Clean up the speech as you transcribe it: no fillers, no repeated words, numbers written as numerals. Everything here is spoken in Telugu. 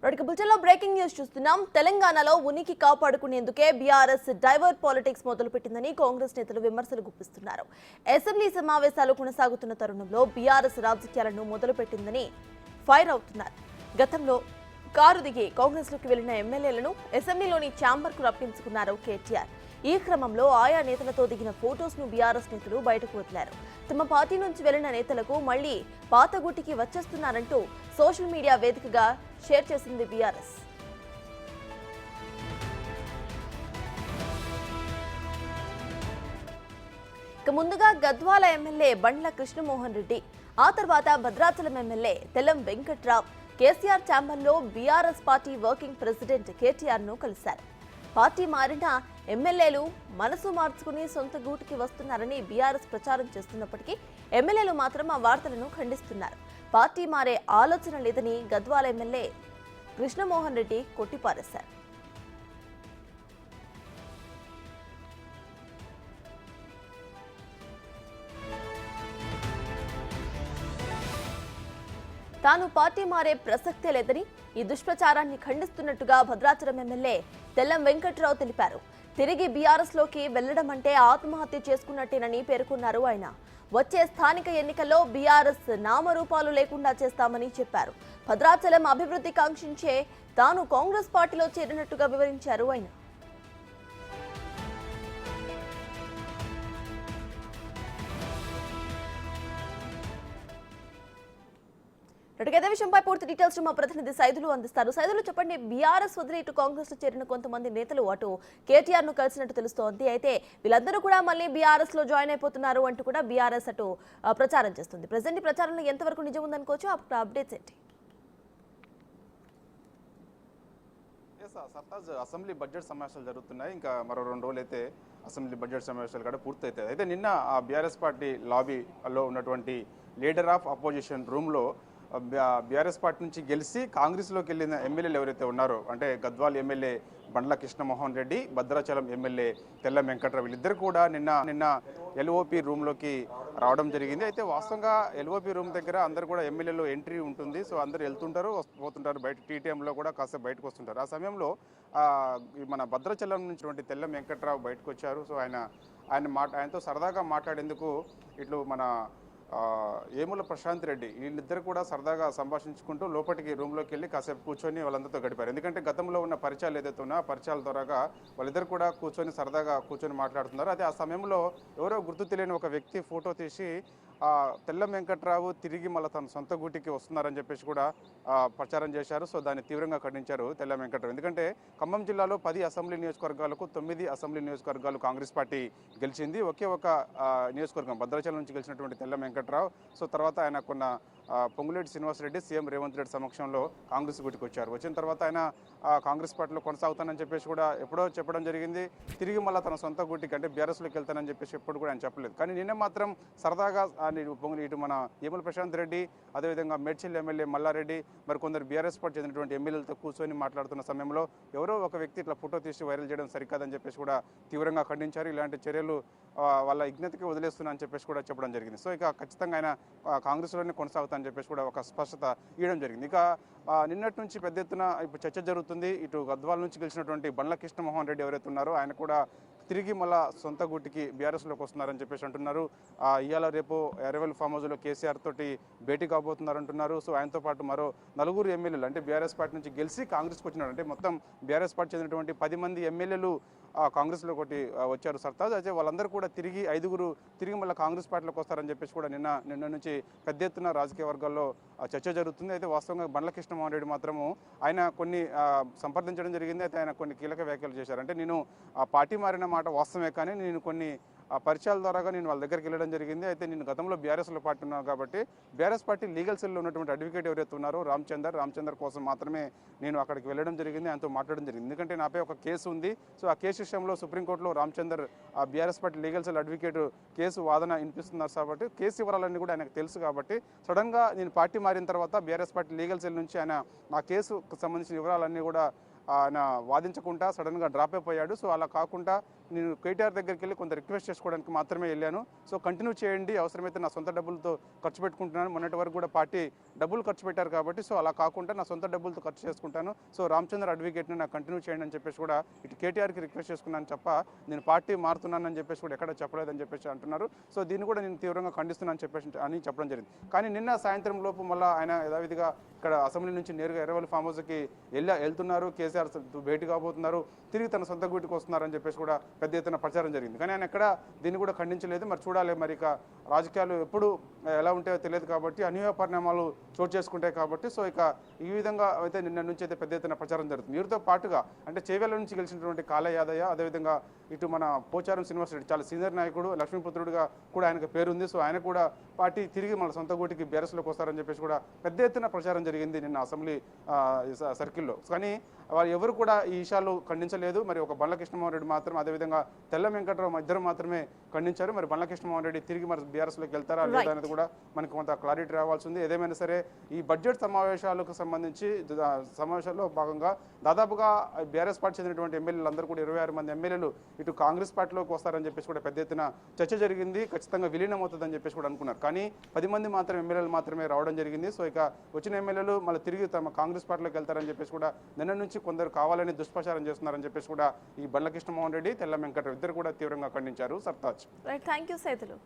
బులెటిన్లో బ్రేకింగ్ న్యూస్ చూస్తున్నాం. తెలంగాణలో ఉనికి కాపాడుకునేందుకే బీఆర్ఎస్ డైవర్ట్ పాలిటిక్స్ మొదలుపెట్టిందని కాంగ్రెస్ నేతలు విమర్శలు గుప్పిస్తున్నారు. అసెంబ్లీ సమావేశాలు కొనసాగుతున్న తరుణంలో బీఆర్ఎస్ రాజకీయాలను మొదలుపెట్టిందని ఫైర్ అవుతున్నారు. గతంలో కారు దిగి కాంగ్రెస్లోకి వెళ్లిన ఎమ్మెల్యేలను అసెంబ్లీలోని ఛాంబర్కు రప్పించుకున్నారు కేటీఆర్. ఈ క్రమంలో ఆయా నేతలతో దిగిన ఫోటోస్ ను బీఆర్ఎస్ నేతలు బయటకు వదిలారు. తమ పార్టీ నుంచి వెళ్లిన నేతలకు మళ్లీ పాతగుట్టికి వచ్చేస్తున్నారంటూ సోషల్ మీడియా వేదికగా షేర్ చేసింది బీఆర్ఎస్. ముందుగా గద్వాల ఎమ్మెల్యే బండ్ల కృష్ణమోహన్ రెడ్డి, ఆ తర్వాత భద్రాచలం ఎమ్మెల్యే తెల్లం వెంకట్రావు కేసీఆర్ ఛాంబర్లో BRS party working president KTR ను కలిశారు. పార్టీ మారిన ఎమ్మెల్యేలు మనసు మార్చుకుని సొంత గూటికి వస్తున్నారని బీఆర్ఎస్ ప్రచారం చేస్తున్నప్పటికీ ఎమ్మెల్యేలు మాత్రం ఆ వార్తలను ఖండిస్తున్నారు. పార్టీ మారే ఆలోచన లేదని గద్వాల ఎమ్మెల్యే కృష్ణమోహన్ రెడ్డి కొట్టిపారేశారు. తాను పార్టీ మారే ప్రసక్తే లేదని ఈ దుష్ప్రచారాన్ని ఖండిస్తున్నట్టుగా భద్రాచలం ఎమ్మెల్యే తెల్లం వెంకట్రావు తెలిపారు. తిరిగి బీఆర్ఎస్ లోకి వెళ్లడం అంటే ఆత్మహత్య చేసుకున్నట్టేనని పేర్కొన్నారు. ఆయన వచ్చే స్థానిక ఎన్నికల్లో బీఆర్ఎస్ నామరూపాలు లేకుండా చేస్తామని చెప్పారు. భద్రాచలం అభివృద్ధి కాంక్షించే తాను కాంగ్రెస్ పార్టీలో చేరినట్టుగా వివరించారు. ఆయన ఇదే విషయంపై పూర్తి డీటెయిల్స్ మా ప్రతినిధి సైదులు అందిస్తారు. సైదులు చెప్పండి, బీఆర్ఎస్ వదిలి ఇటు కాంగ్రెస్ లో చేరిన కొంతమంది నేతలు అటు కేటీఆర్ ను కలిసినట్టు తెలుస్తోంది. అయితే వీళ్ళందరూ కూడా మళ్ళీ బీఆర్ఎస్ లో జాయిన్ అయిపోతున్నారు అంటూ కూడా బీఆర్ఎస్ అటు ప్రచారం చేస్తుంది. ప్రెసెంట్ ఈ ప్రచారంలో ఎంతవరకు నిజం ఉందనుకోవచ్చు? అప్డేట్స్ ఏంటి? సర్తాజ్, అసెంబ్లీ బడ్జెట్ సమావేశాలు జరుగుతున్నాయి. ఇంకా మరో 2 రోజులు అయితే అసెంబ్లీ బడ్జెట్ సమావేశాలు కూడా పూర్తవుతాయి. అయితే నిన్న ఆ బీఆర్ఎస్ పార్టీ లాబీలో ఉన్నటువంటి లీడర్ ఆఫ్ అపోజిషన్ రూమ్లో బీఆర్ఎస్ పార్టీ నుంచి గెలిచి కాంగ్రెస్లోకి వెళ్ళిన ఎమ్మెల్యేలు ఎవరైతే ఉన్నారో, అంటే గద్వాల్ ఎమ్మెల్యే బండ్ల కృష్ణమోహన్ రెడ్డి, భద్రాచలం ఎమ్మెల్యే తెల్లం వెంకట్రావు, వీళ్ళిద్దరు కూడా నిన్న ఎల్ఓపి రూమ్లోకి రావడం జరిగింది. అయితే వాస్తవంగా ఎల్ఓపి రూమ్ దగ్గర అందరు కూడా ఎమ్మెల్యేలు ఎంట్రీ ఉంటుంది. సో అందరు వెళ్తుంటారు, పోతుంటారు, బయట టీటీఎంలో కూడా కాసేపు బయటకు వస్తుంటారు. ఆ సమయంలో మన భద్రాచలం నుంచి తెల్లం వెంకట్రావు బయటకు వచ్చారు. సో ఆయనతో సరదాగా మాట్లాడేందుకు ఇట్లు మన ఏముల ప్రశాంత్ రెడ్డి, వీళ్ళిద్దరు కూడా సరదాగా సంభాషించుకుంటూ లోపలికి రూమ్లోకి వెళ్ళి కాసేపు కూర్చొని వాళ్ళందరితో గడిపారు. ఎందుకంటే గతంలో ఉన్న పరిచయాలు ఏదైతే ఉన్నా పరిచయాల ద్వారా వాళ్ళిద్దరు కూడా సరదాగా కూర్చొని మాట్లాడుతున్నారు. అదే ఆ సమయంలో ఎవరో గుర్తు తెలియని ఒక వ్యక్తి ఫోటో తీసి తెల్లం వెంకట్రావు తిరిగి మళ్ళీ తన సొంత గూటికి వస్తున్నారని చెప్పేసి కూడా ప్రచారం చేశారు. సో దాన్ని తీవ్రంగా ఖండించారు తెల్లం వెంకట్రావు. ఎందుకంటే ఖమ్మం జిల్లాలో 10 అసెంబ్లీ నియోజకవర్గాలకు 9 అసెంబ్లీ నియోజకవర్గాలు కాంగ్రెస్ పార్టీ గెలిచింది. ఒకే ఒక నియోజకవర్గం భద్రాచలం నుంచి గెలిచినటువంటి తెల్లం వెంకట్రావు. సో తర్వాత ఆయన పొంగులేటి శ్రీనివాసరెడ్డి, సీఎం రేవంత్ రెడ్డి సమక్షంలో కాంగ్రెస్ గూటికి వచ్చారు. వచ్చిన తర్వాత ఆయన కాంగ్రెస్ పార్టీలో కొనసాగుతానని చెప్పేసి కూడా ఎప్పుడో చెప్పడం జరిగింది. తిరిగి మళ్ళీ తన సొంత గూటికి అంటే బీఆర్ఎస్లోకి వెళ్తానని చెప్పేసి ఎప్పుడు కూడా ఆయన చెప్పలేదు. కానీ నిన్న మాత్రం సరదాగా ఇటు మన ఏముల ప్రశాంత్ రెడ్డి, అదేవిధంగా మేడ్చల్ ఎమ్మెల్యే మల్లారెడ్డి, మరి కొందరు బీఆర్ఎస్ పార్టీ చెందినటువంటి ఎమ్మెల్యేలతో కూర్చొని మాట్లాడుతున్న సమయంలో ఎవరో ఒక వ్యక్తి ఇట్లా ఫోటో తీసి వైరల్ చేయడం సరికాదని చెప్పేసి కూడా తీవ్రంగా ఖండించారు. ఇలాంటి చర్యలు వాళ్ళ విజ్ఞతకి వదిలేస్తున్నా అని చెప్పేసి కూడా చెప్పడం జరిగింది. సో ఇక ఖచ్చితంగా ఆయన కాంగ్రెస్లోనే కొనసాగుతానని చెప్పేసి కూడా ఒక స్పష్టత ఇవ్వడం జరిగింది. ఇక నిన్నటి నుంచి పెద్ద ఎత్తున ఇప్పుడు చర్చ జరుగుతుంది. ఇటు గద్వాల నుంచి గెలిచినటువంటి బండ్ల కృష్ణమోహన్ రెడ్డి ఎవరైతే ఉన్నారో ఆయన కూడా తిరిగి మళ్ళా సొంత గూటికి బీఆర్ఎస్లోకి వస్తున్నారని చెప్పేసి అంటున్నారు. ఇవాళ రేపు ఎర్రవెల్ ఫామ్ హౌస్లో కేసీఆర్ తోటి భేటీ కాబోతున్నారు అంటున్నారు. సో ఆయనతో పాటు మరో 4 ఎమ్మెల్యేలు అంటే బీఆర్ఎస్ పార్టీ నుంచి గెలిచి కాంగ్రెస్కి వచ్చినారు. అంటే మొత్తం బీఆర్ఎస్ పార్టీ చెందినటువంటి 10 మంది ఎమ్మెల్యేలు కాంగ్రెస్లో వచ్చారు సర్తాజ్. అయితే వాళ్ళందరూ కూడా 5 తిరిగి మళ్ళీ కాంగ్రెస్ పార్టీలోకి వస్తారని చెప్పేసి కూడా నిన్న నుంచి పెద్ద ఎత్తున రాజకీయ వర్గాల్లో చర్చ జరుగుతుంది. అయితే వాస్తవంగా బండ్ల కృష్ణమోహన్ రెడ్డి మాత్రము ఆయన కొన్ని సంప్రదించడం జరిగింది. అయితే ఆయన కొన్ని కీలక వ్యాఖ్యలు చేశారు. అంటే నేను పార్టీ మారిన మాట వాస్తవమే, కానీ నేను కొన్ని పరిచయాల ద్వారా నేను వాళ్ళ దగ్గరికి వెళ్ళడం జరిగింది. అయితే నేను గతంలో బీఆర్ఎస్లో పార్టీ ఉన్నాను కాబట్టి బీఆర్ఎస్ పార్టీ లీగల్ సెల్లో ఉన్నటువంటి అడ్వకేట్ ఎవరైతే ఉన్నారో రామచందర్ కోసం మాత్రమే నేను అక్కడికి వెళ్ళడం జరిగింది, ఆయనతో మాట్లాడడం జరిగింది. ఎందుకంటే నాపై ఒక కేసు ఉంది. సో ఆ కేసు విషయంలో సుప్రీంకోర్టులో Ramchander BRS party legal cell advocate case వాదన వినిపిస్తున్నారు కాబట్టి కేసు వివరాలన్నీ కూడా ఆయనకు తెలుసు. కాబట్టి సడన్గా నేను పార్టీ మారిన తర్వాత బీఆర్ఎస్ పార్టీ లీగల్ సెల్ నుంచి ఆయన నా కేసుకు సంబంధించిన వివరాలన్నీ కూడా ఆయన వాదించకుండా సడన్గా డ్రాప్ అయిపోయాడు. సో అలా కాకుండా నేను కేటీఆర్ దగ్గరికి వెళ్ళి కొంత రిక్వెస్ట్ చేసుకోవడానికి మాత్రమే వెళ్ళాను. సో కంటిన్యూ చేయండి, అవసరమైతే నా సొంత డబ్బులతో ఖర్చు పెట్టుకుంటున్నాను. మొన్నటి వరకు కూడా పార్టీ డబ్బులు ఖర్చు పెట్టారు కాబట్టి సో అలా కాకుండా నా సొంత డబ్బులతో ఖర్చు చేసుకుంటాను. సో రామచంద్ర అడ్వకేట్ని నాకు కంటిన్యూ చేయండి అని చెప్పేసి కూడా ఇటు కేటీఆర్కి రిక్వెస్ట్ చేసుకున్నాను తప్ప నేను పార్టీ మారుతున్నానని చెప్పేసి కూడా ఎక్కడ చెప్పలేదని చెప్పేసి అంటున్నారు. సో దీన్ని కూడా నేను తీవ్రంగా ఖండిస్తున్నాను అని చెప్పడం జరిగింది. కానీ నిన్న సాయంత్రం లోపు మళ్ళీ ఆయన యథావిధిగా ఇక్కడ అసెంబ్లీ నుంచి నేరుగా ఎర్రవల్లి ఫామ్ హౌస్కి వెళ్తున్నారు. కేసీఆర్ భేటీ కాబోతున్నారు, తిరిగి తన సొంత గూటికి వస్తున్నారని చెప్పేసి కూడా పెద్ద ఎత్తున ప్రచారం జరిగింది. కానీ ఆయన ఎక్కడ దీన్ని కూడా ఖండించలేదు. మరి చూడాలి, మరి ఇక రాజకీయాలు ఎప్పుడు ఎలా ఉంటాయో తెలియదు కాబట్టి అనూహ్య పరిణామాలు చోటు చేసుకుంటాయి కాబట్టి సో ఇక ఈ విధంగా అయితే నిన్న నుంచి అయితే పెద్ద ఎత్తున ప్రచారం జరుగుతుంది. వీరితో పాటుగా అంటే చేవెళ్ల నుంచి గెలిచినటువంటి కాళ యాదయ్య, అదేవిధంగా ఇటు మన పోచారం శ్రీనివాస్ రెడ్డి చాలా సీనియర్ నాయకుడు, లక్ష్మీపుత్రుడిగా కూడా ఆయనకు పేరుంది. సో ఆయన కూడా పార్టీ తిరిగి మన సొంత గూటికి బీఆర్ఎస్లోకి వస్తారని చెప్పేసి కూడా పెద్ద ఎత్తున ప్రచారం జరిగింది నిన్న అసెంబ్లీ సర్కిల్లో. కానీ వాళ్ళు ఎవరు కూడా ఈ విషయాలు ఖండించలేదు. మరి ఒక బండ్ల కృష్ణమోహన్ రెడ్డి మాత్రం, అదేవిధంగా తెల్ల వెంకటరావు ఇద్దరు మాత్రమే ఖండించారు. మరి బండ్ల కృష్ణమోహన్ రెడ్డి తిరిగి మరి బీఆర్ఎస్లోకి వెళ్తారా లేదా అనేది కూడా మనకు కొంత క్లారిటీ రావాల్సి ఉంది. ఏదేమైనా సరే ఈ బడ్జెట్ సమావేశాలకు సంబంధించి సమావేశాల్లో భాగంగా దాదాపుగా బీఆర్ఎస్ పార్టీ చెందినటువంటి ఎమ్మెల్యేలు అందరూ కూడా 26 మంది ఎమ్మెల్యేలు ఇటు కాంగ్రెస్ పార్టీలోకి వస్తారని చెప్పేసి కూడా పెద్ద ఎత్తున చర్చ జరిగింది. ఖచ్చితంగా విలీనం అవుతుందని చెప్పేసి కూడా అనుకున్నారు. కానీ 10 మంది మాత్రం ఎమ్మెల్యేలు మాత్రమే రావడం జరిగింది. సో ఇక వచ్చిన ఎమ్మెల్యేలు మళ్ళీ తిరిగి తమ కాంగ్రెస్ పార్టీలోకి వెళ్తారని చెప్పేసి కూడా నిన్న నుంచి కొందరు కావాలని దుష్ప్రచారం చేస్తున్నారని చెప్పేసి కూడా ఈ బండ్ల కృష్ణమోహన్ రెడ్డి, తెల్ల వెంకటరావు ఇద్దరు కూడా తీవ్రంగా ఖండించారు. Sartaj. Right, thank you Saidulu.